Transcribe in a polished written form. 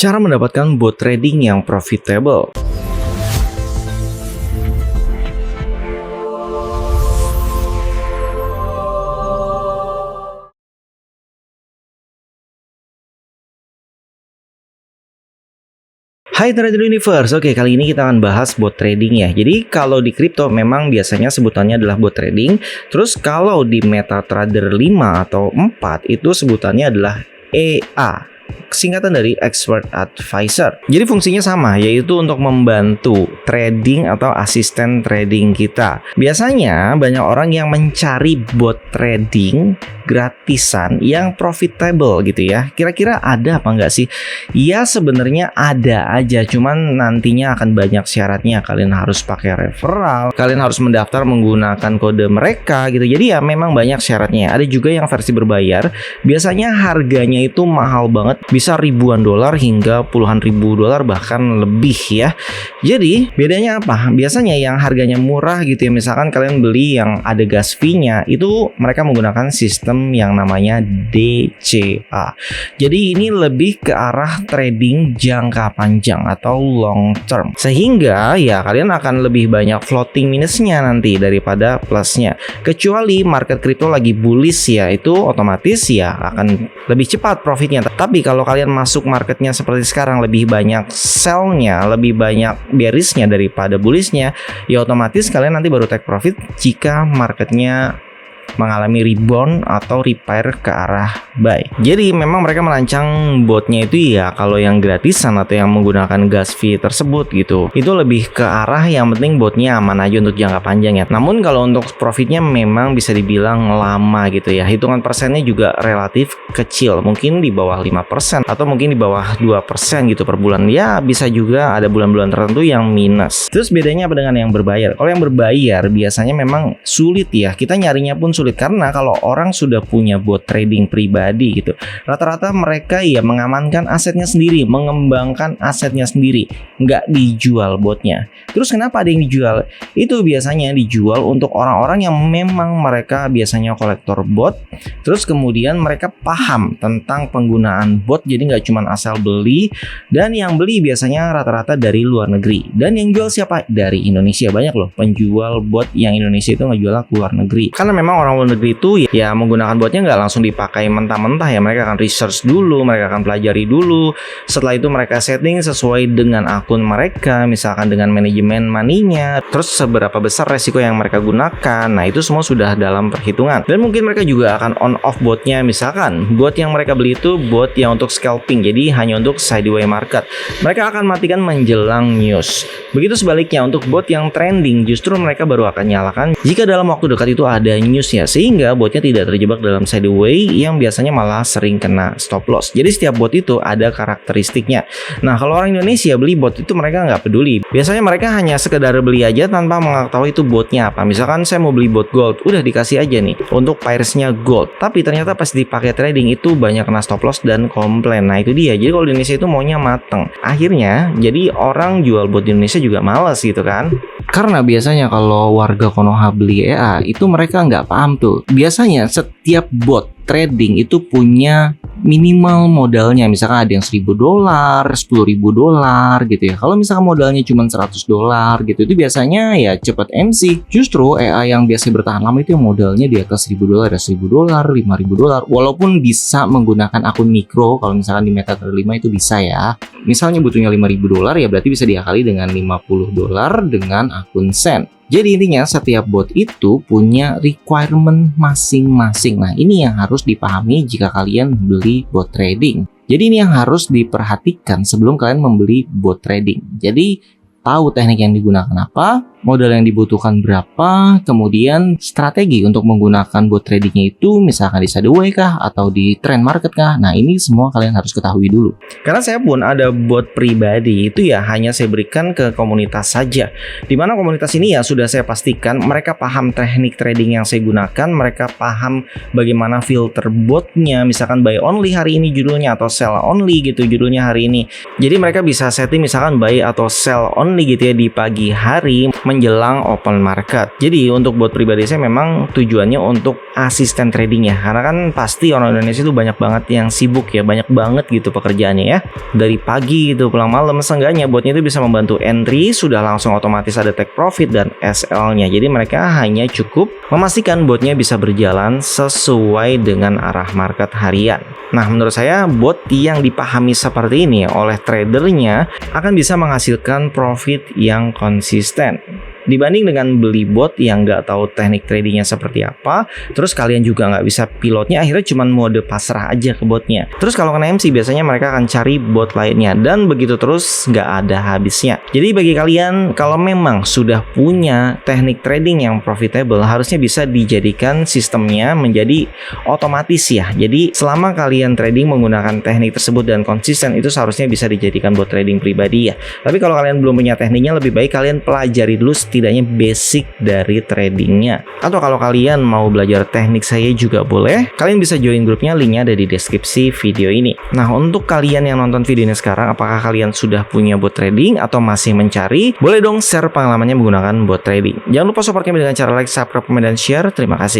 Cara mendapatkan bot trading yang profitable. Hai Trader Universe, oke kali ini kita akan bahas bot trading ya. Jadi kalau di kripto memang biasanya sebutannya adalah bot trading. Terus kalau di MetaTrader 5 atau 4 itu sebutannya adalah EA, singkatan dari Expert Advisor. Jadi fungsinya sama, yaitu untuk membantu trading atau asisten trading kita. Biasanya banyak orang yang mencari bot trading gratisan yang profitable gitu ya. Kira-kira ada apa enggak sih? Ya sebenarnya ada aja, cuman nantinya akan banyak syaratnya. Kalian harus pakai referral, kalian harus mendaftar menggunakan kode mereka gitu. Jadi ya memang banyak syaratnya. Ada juga yang versi berbayar, biasanya harganya itu mahal banget, bisa ribuan dolar hingga puluhan ribu dolar bahkan lebih ya. Jadi bedanya apa? Biasanya yang harganya murah gitu ya, misalkan kalian beli yang ada gas fee-nya, itu mereka menggunakan sistem yang namanya DCA. Jadi ini lebih ke arah trading jangka panjang atau long term, sehingga ya kalian akan lebih banyak floating minusnya nanti daripada plusnya. Kecuali market crypto lagi bullish ya, itu otomatis ya akan lebih cepat profitnya. Tapi kalau kalian masuk marketnya seperti sekarang, lebih banyak sell-nya, lebih banyak bearish-nya daripada bullish-nya, ya otomatis kalian nanti baru take profit jika marketnya mengalami rebound atau repair ke arah buy. Jadi memang mereka merancang botnya itu ya kalau yang gratisan atau yang menggunakan gas fee tersebut gitu, itu lebih ke arah yang penting botnya aman aja untuk jangka panjang ya. Namun kalau untuk profitnya memang bisa dibilang lama gitu ya. Hitungan persennya juga relatif kecil, mungkin di bawah 5% atau mungkin di bawah 2% gitu per bulan. Ya bisa juga ada bulan-bulan tertentu yang minus. Terus bedanya apa dengan yang berbayar? Kalau yang berbayar biasanya memang sulit ya, kita nyarinya pun sulit karena kalau orang sudah punya bot trading pribadi gitu, rata-rata mereka ya mengamankan asetnya sendiri, mengembangkan asetnya sendiri, nggak dijual botnya. Terus kenapa ada yang dijual? Itu biasanya dijual untuk orang-orang yang memang mereka biasanya kolektor bot, terus kemudian mereka paham tentang penggunaan bot, jadi nggak cuma asal beli, dan yang beli biasanya rata-rata dari luar negeri. Dan yang jual siapa? Dari Indonesia. Banyak loh penjual bot yang Indonesia itu ngejual ke luar negeri, karena memang orang luar negeri itu ya menggunakan botnya nggak langsung dipakai mentah-mentah ya. Mereka akan research dulu, mereka akan pelajari dulu, setelah itu mereka setting sesuai dengan akun mereka, misalkan dengan manajemen money-nya, terus seberapa besar resiko yang mereka gunakan. Nah itu semua sudah dalam perhitungan. Dan mungkin mereka juga akan on off botnya, misalkan bot yang mereka beli itu bot yang untuk scalping, jadi hanya untuk sideway market, mereka akan matikan menjelang news. Begitu sebaliknya untuk bot yang trending, justru mereka baru akan nyalakan jika dalam waktu dekat itu ada newsnya, sehingga botnya tidak terjebak dalam sideway yang biasanya malah sering kena stop loss. Jadi setiap bot itu ada karakteristiknya. Nah kalau orang Indonesia beli bot itu mereka nggak peduli. Biasanya mereka hanya sekedar beli aja tanpa mengetahui itu botnya apa. Misalkan saya mau beli bot gold, udah dikasih aja nih untuk pairsnya gold, tapi ternyata pas dipakai trading itu banyak kena stop loss dan komplain. Nah itu dia. Jadi kalau di Indonesia itu maunya mateng. Akhirnya jadi orang jual bot di Indonesia juga males gitu kan. Karena biasanya kalau warga Konoha beli EA itu mereka nggak paham tuh. Biasanya setiap bot trading itu punya minimal modalnya, misalkan ada yang $1.000, $10.000 gitu ya. Kalau misalkan modalnya cuma $100 gitu, itu biasanya ya cepat MC. Justru EA yang biasa bertahan lama itu yang modalnya di atas $1.000, $1.000, $5.000, walaupun bisa menggunakan akun mikro. Kalau misalkan di MetaTrader 5 itu bisa ya. Misalnya butuhnya $5.000 ya berarti bisa diakali dengan $50 dengan akun Sen. Jadi intinya setiap bot itu punya requirement masing-masing. Nah ini yang harus dipahami jika kalian beli bot trading. Jadi ini yang harus diperhatikan sebelum kalian membeli bot trading. Jadi tahu teknik yang digunakan apa, modal yang dibutuhkan berapa, kemudian strategi untuk menggunakan bot tradingnya itu misalkan di sideway kah atau di trend market kah. Nah ini semua kalian harus ketahui dulu. Karena saya pun ada bot pribadi, itu ya hanya saya berikan ke komunitas saja, dimana komunitas ini ya sudah saya pastikan mereka paham teknik trading yang saya gunakan, mereka paham bagaimana filter botnya, misalkan buy only hari ini judulnya atau sell only gitu judulnya hari ini. Jadi mereka bisa setting misalkan buy atau sell only gitu ya di pagi hari, menjelang open market. Jadi untuk bot pribadi saya memang tujuannya untuk asisten trading ya, karena kan pasti orang Indonesia itu banyak banget yang sibuk ya, banyak banget gitu pekerjaannya ya, dari pagi gitu pulang malam. Seenggaknya botnya itu bisa membantu entry, sudah langsung otomatis ada take profit dan SL-nya. Jadi mereka hanya cukup memastikan botnya bisa berjalan sesuai dengan arah market harian. Nah, menurut saya bot yang dipahami seperti ini oleh tradernya akan bisa menghasilkan profit yang konsisten. Dibanding dengan beli bot yang nggak tahu teknik tradingnya seperti apa, terus kalian juga nggak bisa pilotnya, akhirnya cuma mode pasrah aja ke botnya. Terus kalau kena MC biasanya mereka akan cari bot lainnya, dan begitu terus nggak ada habisnya. Jadi bagi kalian kalau memang sudah punya teknik trading yang profitable, harusnya bisa dijadikan sistemnya menjadi otomatis ya. Jadi selama kalian trading menggunakan teknik tersebut dan konsisten, itu seharusnya bisa dijadikan bot trading pribadi ya. Tapi kalau kalian belum punya tekniknya, lebih baik kalian pelajari dulu setidaknya basic dari tradingnya. Atau kalau kalian mau belajar teknik saya juga boleh, kalian bisa join grupnya, linknya ada di deskripsi video ini. Nah, untuk kalian yang nonton video ini sekarang, apakah kalian sudah punya bot trading atau masih mencari? Boleh dong share pengalamannya menggunakan bot trading. Jangan lupa support kami dengan cara like, subscribe, komen, dan share. Terima kasih.